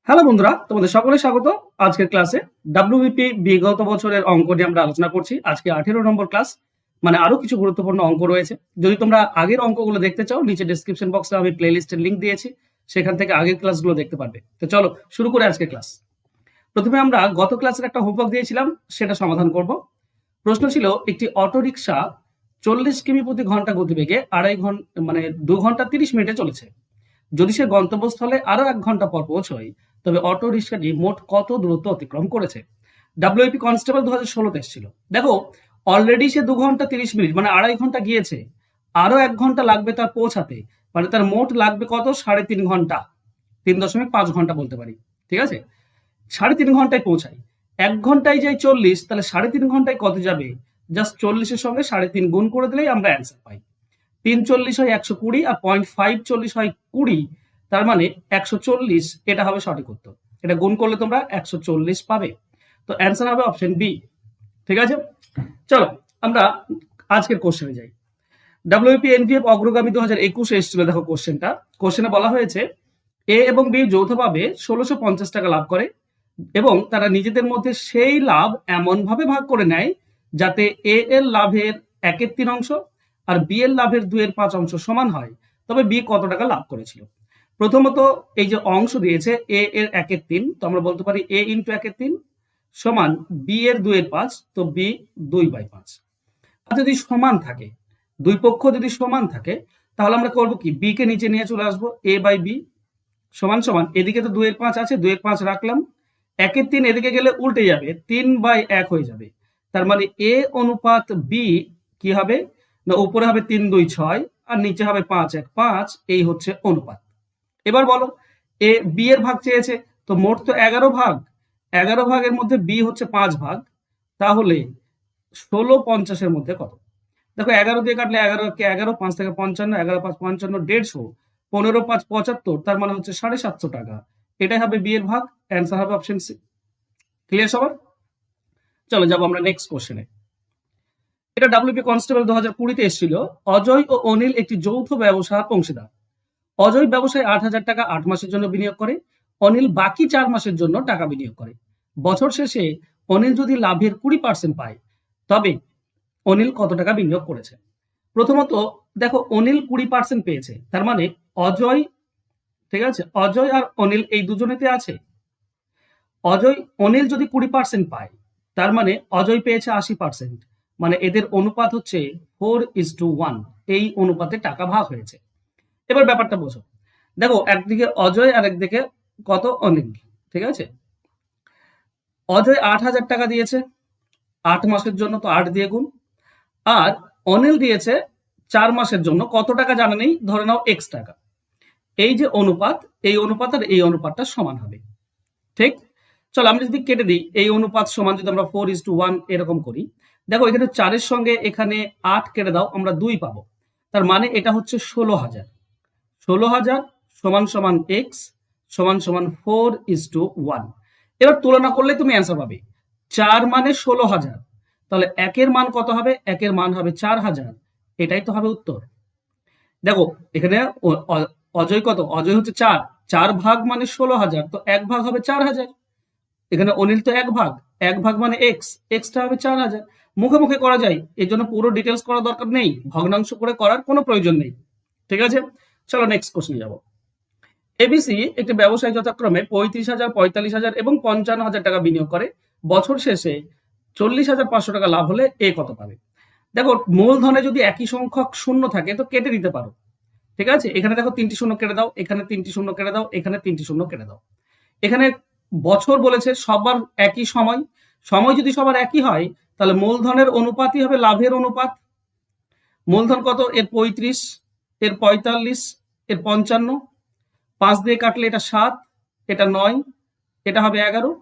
Hello বন্ধুরা, তোমাদের সকলে স্বাগত আজকের ক্লাসে। ডাব্লিউবিপি বিগত বছরের অঙ্ক নিয়ে আমরা আলোচনা করছি। আজকে 18 নম্বর ক্লাস, মানে আরো কিছু গুরুত্বপূর্ণ অঙ্ক রয়েছে। যদি তোমরা আগের অঙ্কগুলো দেখতে চাও, নিচে ডেসক্রিপশন বক্সে আমি প্লে লিস্টের লিঙ্ক দিয়েছি, সেখান থেকে আগের ক্লাসগুলো দেখতে পারবে। তো চলো শুরু করে আজকের ক্লাস। প্রথমে আমরা গত ক্লাসের একটা হোমওয়ার্ক দিয়েছিলাম, সেটা সমাধান করব। প্রশ্ন ছিল, একটি অটোরিকশা 40 কিমি প্রতি ঘন্টা গতিবেগে 2 ঘন্টা 30 মিনিটে চলেছে। যদি সে গন্তব্যস্থলে আরো 1 ঘন্টা পর পৌঁছয়, তবে অটো রিক্সাটি মোট কত দূরত্ব অতিক্রম করেছে? ডাব্লিউপি কনস্টেবল 2016 এসেছিল। দেখো, অলরেডি সে 2 ঘন্টা 30 মিনিট মানে 2.5 ঘন্টা গিয়েছে, আরো 1 ঘন্টা লাগবে তার পৌঁছাতে, মানে তার মোট লাগবে কত? 3.5 ঘন্টা, 3.5 ঘন্টা বলতে পারি। ঠিক আছে, 3.5 ঘন্টায় পৌঁছায়। 1 ঘন্টায় যাই 40, তাহলে 3.5 ঘন্টায় কত যাবে? জাস্ট 40-এর সঙ্গে 3.5 গুণ করে দিলেই আমরা অ্যান্সার পাই। 340 হয় 120, আর 0.540 হয় 20, তার মানে 140, এটা হবে সঠিক উত্তর। এটা গুণ করলে তোমরা 140 পাবে। তো অ্যান্সার হবে অপশন বি। ঠিক আছে, চলো আমরা আজকের কোশ্চেনে যাই। ডাব্লিউপি এনভিএফ অগ্রগামী 2021 এসেছিল। দেখো কোশ্চেনে বলা হয়েছে, এ এবং বি যৌথভাবে 1650 টাকা লাভ করে এবং তারা নিজেদের মধ্যে সেই লাভ এমন ভাবে ভাগ করে নেয় যাতে এ এর লাভের 1/3 অংশ আর বি এর লাভের 2/5 অংশ সমান হয়। তবে বি কত টাকা লাভ করেছিল? প্রথমত, এই যে অংশ দিয়েছে এ এর 1/3, তো আমরা বলতে পারি এ ইন্টু 1/3 সমান বি এর 2/5, তো বি 2/5। আর যদি সমান থাকে, দুই পক্ষ যদি সমান থাকে, তাহলে আমরা করবো কি, বি কে নিচে নিয়ে চলে আসবো, এ বাই বি সমান সমান, এদিকে তো 2/5 আছে, 2/5 রাখলাম, 1/3 এদিকে গেলে উল্টে যাবে, 3/1 হয়ে যাবে। তার মানে এ অনুপাত বি কি হবে না, উপরে হবে 3 2 6 আর নিচে হবে 5 1 5, এই হচ্ছে অনুপাত। এবার বলো, এ বি এর ভাগ চেয়েছে, তো মোট তো 11 ভাগ, 11 ভাগের মধ্যে বি হচ্ছে 5 ভাগ, তাহলে 16/50 মধ্যে কত? দেখো, 11 দিয়ে কাটলে 11 কে 11, 5 থেকে 55, 11 5 55, 150, 15 5 75, তার মানে হচ্ছে 750 টাকা। এটাই হবে বি এর ভাগ। অ্যান্সার হবে অপশন সি। ক্লিয়ার সবার? চলো যাবো আমরা নেক্সট কোশ্চেনে। এটা ডাব্লিউপি কনস্টেবল 2020 এসেছিল। অজয় ও অনিল একটি যৌথ ব্যবসার অংশীদার। অজয় ব্যবসায় 8,000 টাকা 8 মাসের জন্য বিনিয়োগ করে, অনিল বাকি 4 মাসের জন্য টাকা বিনিয়োগ করে। বছর শেষে অনিল যদি লাভের 20% পায়, তবে অনিল কত টাকা বিনিয়োগ করেছে? প্রথমত দেখো, অনিল 20% পেয়েছে, তার মানে অজয়, ঠিক আছে, অজয় আর অনিল এই দুজনেতে আছে। অনিল যদি 20% পায়, তার মানে অজয় পেয়েছে 80%, মানে এদের অনুপাত হচ্ছে 4:1, এই অনুপাতে টাকা ভাগ হয়েছে। এবার ব্যাপারটা বোঝো। দেখো, একদিকে অজয় আর একদিকে কত? অনিল। ঠিক আছে, অজয় 8,000 টাকা দিয়েছে 8 মাসের জন্য, তো 8 দিয়ে গুণ। আর অনিল দিয়েছে 4 মাসের জন্য, কত টাকা জানা নেই, ধরে নাও x টাকা। এই যে অনুপাত, এই অনুপাত আর এই অনুপাতটা সমান হবে। ঠিক, চলো আমরা যদি কেটে দিই, এই অনুপাত সমান যদি আমরা 4:1 এরকম করি, দেখো এখানে 4-এর সঙ্গে এখানে 8 কেটে দাও, আমরা 2 পাবো। তার মানে এটা হচ্ছে 16,000। 16,000 সমান সমান x সমান সমান 4:1। এবার তুলনা করলে তুমি অ্যান্সার পাবে। 4 মানে 16,000, তাহলে 1-এর মান কত হবে? 1-এর মান হবে 4,000। এটাই তো হবে উত্তর। দেখো এখানে অজয় কত? অজয় হচ্ছে 4, 4 ভাগ মানে 16,000, তো 1 ভাগ হবে 4,000। এখানে অনিল তো 1 ভাগ, 1 ভাগ মানে এক্সটা হবে 4,000। মুখে মুখে করা যায়, এর জন্য পুরো ডিটেলস করার দরকার নেই, ভগ্নাংশ করে করার কোনো প্রয়োজন নেই। ঠিক আছে, চলো নেক্সট কোশ্চেন যাবো। এবিসি একটি ব্যবসায় যথাক্রমে 35,000, 45,000 এবং 55,000 টাকা বিনিয়োগ করে। বছর শেষে 40,500 টাকা লাভ হলে এ কত পাবে? দেখো, মূলধনে যদি একই সংখ্যক শূন্য থাকে তো কেটে দিতে পারো। ঠিক আছে, এখানে দেখো 3টি শূন্য কেটে দাও, এখানে 3টি শূন্য কেটে দাও, এখানে 3টি শূন্য কেটে দাও। এখানে বছর বলেছে, সবার একই সময়, সময় যদি সবার একই হয়, তাহলে মূলধনের অনুপাতই হবে লাভের অনুপাত। মূলধন কত? এর 35, এর 45, এর 55, 5 দিয়ে কাটলে এটা 7, এটা 9, এটা হবে 11।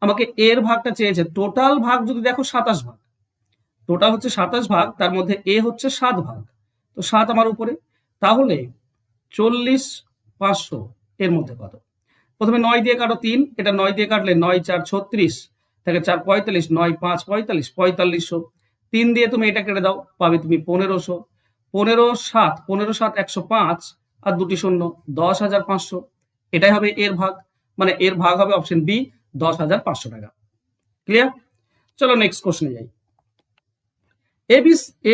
আমাকে এর ভাগটা চেয়েছে, টোটাল ভাগ যদি দেখো 27 ভাগ, টোটাল হচ্ছে 27 ভাগ, তার মধ্যে এ হচ্ছে 7 ভাগ, তো 7 আমার উপরে। তাহলে 40,500 এর মধ্যে কত? প্রথমে 9 দিয়ে কাটো 3, এটা 9 দিয়ে কাটলে 9 4 36, থেকে 4 45, 9 5 45, 4500। 3 দিয়ে তুমি এটা কেটে দাও, পাবে তুমি 1500। 15 7, 15 7 105, আর দুটি শূন্য 10,500। এটাই হবে এর ভাগ। মানে এর ভাগ হবে অপশন বি 10,500 টাকা। ক্লিয়ার? চলো নেক্সট কোশ্চেনে যাই।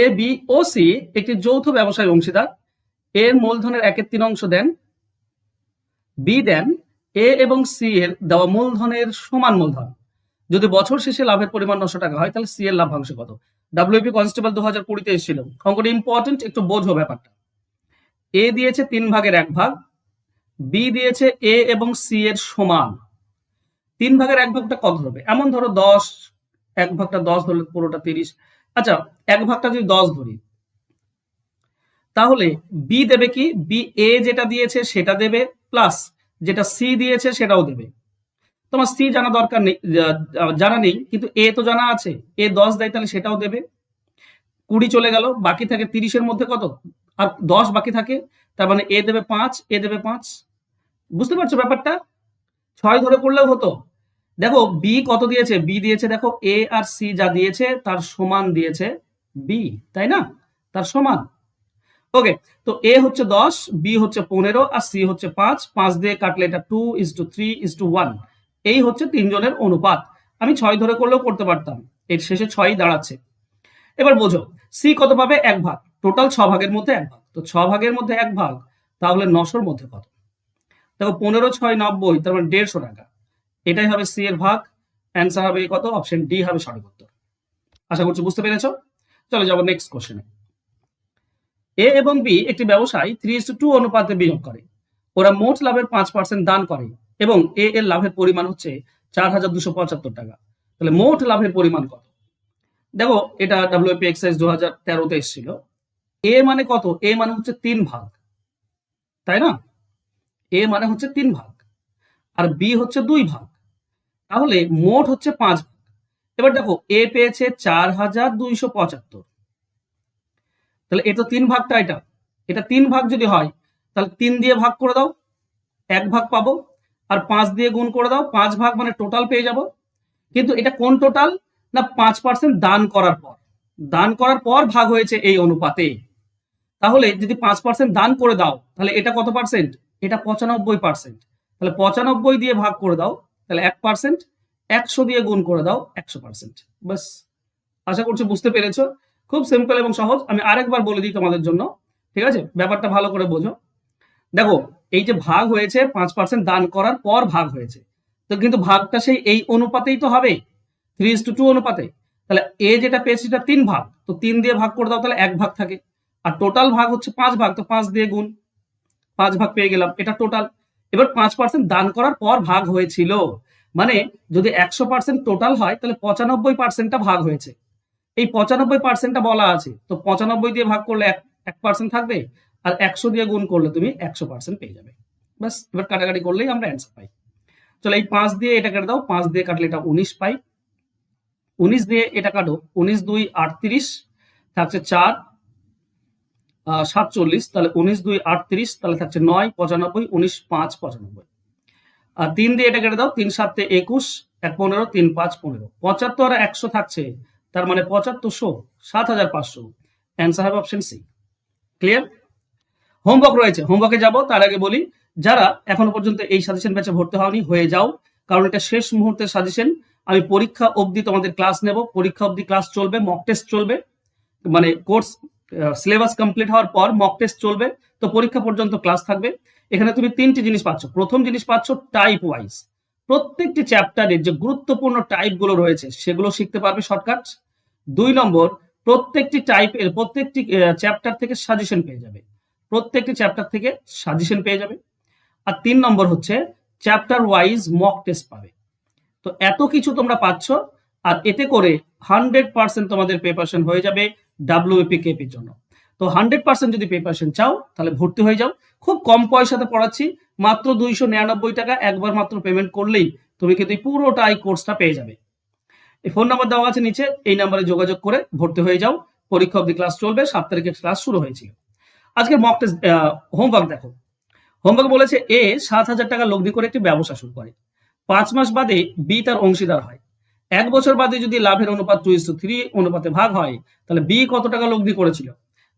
এ বি ও সি একটি যৌথ ব্যবসায় অংশীদার। এর মূলধনের 1/3 দেন, বি দেন এ এবং সি এর দেওয়া মূলধনের সমান মূলধন। যদি বছর শেষে লাভের পরিমাণ 900 টাকা হয় তাহলে সি এর লাভ্যাংশ কত? ডাব্লিউপি কনস্টেবল 2020 এসেছিল, অঙ্কটা ইম্পর্টেন্ট, একটু বোঝো ব্যাপারটা। এ দিয়েছে 3/1 বি দিয়েছে এ এবং সি এর সমান। 3/1 কত হবে? এমন ধরো 10, 1/10 ধরলে পুরোটা 30। আচ্ছা, 1 যদি 10 ধরি, তাহলে বি দেবে কি? বি এ যেটা দিয়েছে সেটা দেবে, প্লাস যেটা সি দিয়েছে সেটাও দেবে। তোমার সি জানা দরকার নেই, জানা নেই, কিন্তু এ তো জানা আছে। এ 10 দেয় তাহলে সেটাও দেবে। 20 চলে গেল, বাকি থাকে 30-এর মধ্যে কত? আর 10 বাকি থাকে, তার মানে এ দেবে 5, এ দেবে 5। বুঝতে পারছো ব্যাপারটা? 6 ধরে করলেও হতো। দেখো বি কত দিয়েছে? বি দিয়েছে, দেখো এ আর সি যা দিয়েছে তার সমান দিয়েছে বি, তাই না? তার সমান। ওকে, তো এ হচ্ছে 10, বি হচ্ছে 15 আর সি হচ্ছে 5। 5 দিয়ে কাটলে এটা 2:3:1। এই হচ্ছে তিনজনের অনুপাত। আমি 6 ধরে করলেও করতে পারতাম, এর শেষে 6ই দাঁড়াচ্ছে। এবার বোঝো সি কত পাবে? 1 ভাগ। টোটাল 6 ভাগের মধ্যে 1 ভাগ, তো 6 ভাগের মধ্যে 1 ভাগ, তাহলে 900-র মধ্যে কত? দেখো 15×6 90, তার মানে 150 টাকা। এটাই হবে সি এর ভাগ। অ্যান্সার হবে কত? অপশন ডি হবে সঠিক উত্তর। আশা করছি বুঝতে পেরেছো। চলো যাবো নেক্সট কোশ্চেনে। এ এবং বি একটি ব্যবসায় 3:2 অনুপাতে বিনিয়োগ করে। ওরা মোট লাভের 5% দান করে এবং এ এর লাভের পরিমাণ হচ্ছে 4,275 টাকা। তাহলে মোট লাভের পরিমাণ কত? দেখো এটা ডাব্লিউপি এক্সারসাইজ 2013-তে এসেছিল। এ মানে কত? এ মানে হচ্ছে 3 ভাগ, তাই না? এ মানে হচ্ছে 3 ভাগ আর বি হচ্ছে 2 ভাগ, তাহলে মোট হচ্ছে 5 ভাগ। এবার দেখো এ পেয়েছে 4,275, তাহলে এটা 3 ভাগটা, এটা 3 ভাগ যদি হয় তাহলে 3 দিয়ে ভাগ করে দাও, 1 ভাগ পাবো। আর 5 দিয়ে গুণ করে দাও, 5 ভাগ মানে টোটাল পেয়ে যাব। কিন্তু এটা কোন টোটাল? না 5% দান করার পর, দান করার পর ভাগ হয়েছে এই অনুপাতে। তাহলে যদি 5% দান করে দাও তাহলে এটা কত পার্সেন্ট? এটা 95%। তাহলে 95 দিয়ে ভাগ করে দাও, তাহলে 1%। 100 দিয়ে গুণ করে দাও, 100%। বাস, আশা করছি বুঝতে পেরেছো। খুব সিম্পল এবং সহজ। আমি আরেকবার বলে দিই তোমাদের জন্য, ঠিক আছে? ব্যাপারটা ভালো করে বোঝো। দেখো এই যে ভাগ হয়েছে 5% দান করার পর ভাগ হয়েছে, তো কিন্তু ভাগটা সেই এই অনুপাতেই তো হবে, 3:2 অনুপাতে। তাহলে এ যেটা পেয়েছে সেটা 3 ভাগ, তো 3 দিয়ে ভাগ করে দাও, তাহলে 1 ভাগ থাকে। আর টোটাল ভাগ হচ্ছে 5 ভাগ, তো 5 দিয়ে গুণ, 5 ভাগ পেয়ে গেলাম, এটা টোটাল। এবার 5% দান করার পর ভাগ হয়েছিল, মানে যদি 100% টোটাল হয় তাহলে 95%টা ভাগ হয়েছে। এই 95%টা বলা আছে, তো 95 দিয়ে ভাগ করলে 1% থাকবে, আর 100 দিয়ে গুণ করলে তুমি 100% পেয়ে যাবে। বাস, এবার কাটাকাটি করলেই আমরা অ্যান্সার পাই। চলো এই 5 দিয়ে এটা কেটে দাও, 5 দিয়ে কাটলে এটা 19 পাই। 19 দিয়ে এটা কাটো, 19×2 38, থাকছে 4 47, তাহলে 19×2 38, তাহলে থাকছে 9 95, 19 5 95। আর 3 দিয়ে এটা কেটে দাও, 3 7 21, 1 15, 3 5 15, 75 আর 100 থাকছে, তার মানে 7500, 7,500। অ্যান্সার হবে অপশন সি। ক্লিয়ার? হোমওয়ার্ক রয়েছে, হোমওয়ার্কে যাব তার আগে বলি, যারা এখনো পর্যন্ত এই সাজেশন ব্যাচে ভর্তি হওনি হয়ে যাও, কারণ এটা শেষ মুহূর্তের সাজেশন। আমি পরীক্ষা অবধি তোমাদের ক্লাস নেব, পরীক্ষা অবধি ক্লাস চলবে, মক টেস্ট চলবে, মানে কোর্স সিলেবাস কমপ্লিট হওয়ার পর মক টেস্ট চলবে, তো পরীক্ষা পর্যন্ত ক্লাস থাকবে। এখানে তুমি 3টি জিনিস পাচ্ছ। প্রথম জিনিস পাচ্ছ টাইপ ওয়াইজ, প্রত্যেকটি চ্যাপ্টারের যে গুরুত্বপূর্ণ টাইপগুলো রয়েছে সেগুলো শিখতে পারবে শর্টকাট। 2 নম্বর, প্রত্যেকটি টাইপের প্রত্যেকটি চ্যাপ্টার থেকে সাজেশন পেয়ে যাবে, প্রত্যেকটি চ্যাপ্টার থেকে সাজেশন পেয়ে যাবে। আর 3 নম্বর হচ্ছে চ্যাপ্টার ওয়াইজ মক টেস্ট পাবে। তো এত কিছু তোমরা পাচ্ছ, আর এতে করে 100% তোমাদের প্রিপারেশন হয়ে যাবে ডাব্লিউপি কেপির জন্য। তো 100% যদি প্রিপারেশন চাও তাহলে ভর্তি হয়ে যাও। খুব কম পয়সাতে পড়াচ্ছি, মাত্র 299 টাকা। একবার মাত্র পেমেন্ট করলেই তুমি কিন্তু পুরোটাই কোর্সটা পেয়ে যাবে। এই ফোন নাম্বার দেওয়া আছে নিচে, এই নাম্বারে যোগাযোগ করে ভর্তি হয়ে যাও। পরীক্ষা অবধি ক্লাস চলবে, 7 তারিখে ক্লাস শুরু হয়েছিল। আজকের মক টেস্ট হোমওয়ার্ক দেখো। হোমওয়ার্ক বলেছে এ 7,000 টাকা লগ্নি করে একটি ব্যবসা শুরু করে। 5 মাস বাদে বি তার অংশীদার হয়। 1 বছর বাদে যদি লাভের অনুপাত 2:3 অনুপাতে ভাগ হয় তাহলে বি কত টাকা লগ্নি করেছিল?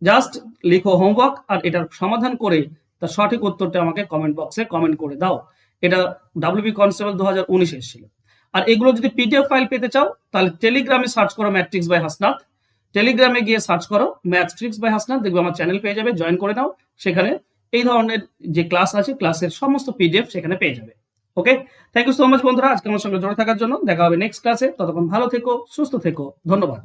জাস্ট লিখো হোমওয়ার্ক, আর এটার সমাধান করে তার সঠিক উত্তরটা আমাকে কমেন্ট বক্সে কমেন্ট করে দাও। এটা ডাব্লিউবি কনস্টেবল 2019 এসেছিল। আর এগুলো যদি পিডিএফ ফাইল পেতে চাও তাহলে টেলিগ্রামে সার্চ করো ম্যাথট্রিক্স বাই হাসনাত, টেলিগ্রামে গিয়ে সার্চ করো ম্যাথট্রিক্স বাই হাসনাত, দেখবে আমার চ্যানেল পেয়ে যাবে, জয়েন করে নাও। সেখানে এই ধরনের যে ক্লাস আছে ক্লাসের সমস্ত পিডিএফ সেখানে পেয়ে যাবে। ওকে, থ্যাংক ইউ সো মাচ বন্ধুরা আজকে আমার সঙ্গে জড়ে থাকার জন্য। দেখা হবে নেক্সট ক্লাসে, ততক্ষণ ভালো থেকো, সুস্থ থেকো, ধন্যবাদ।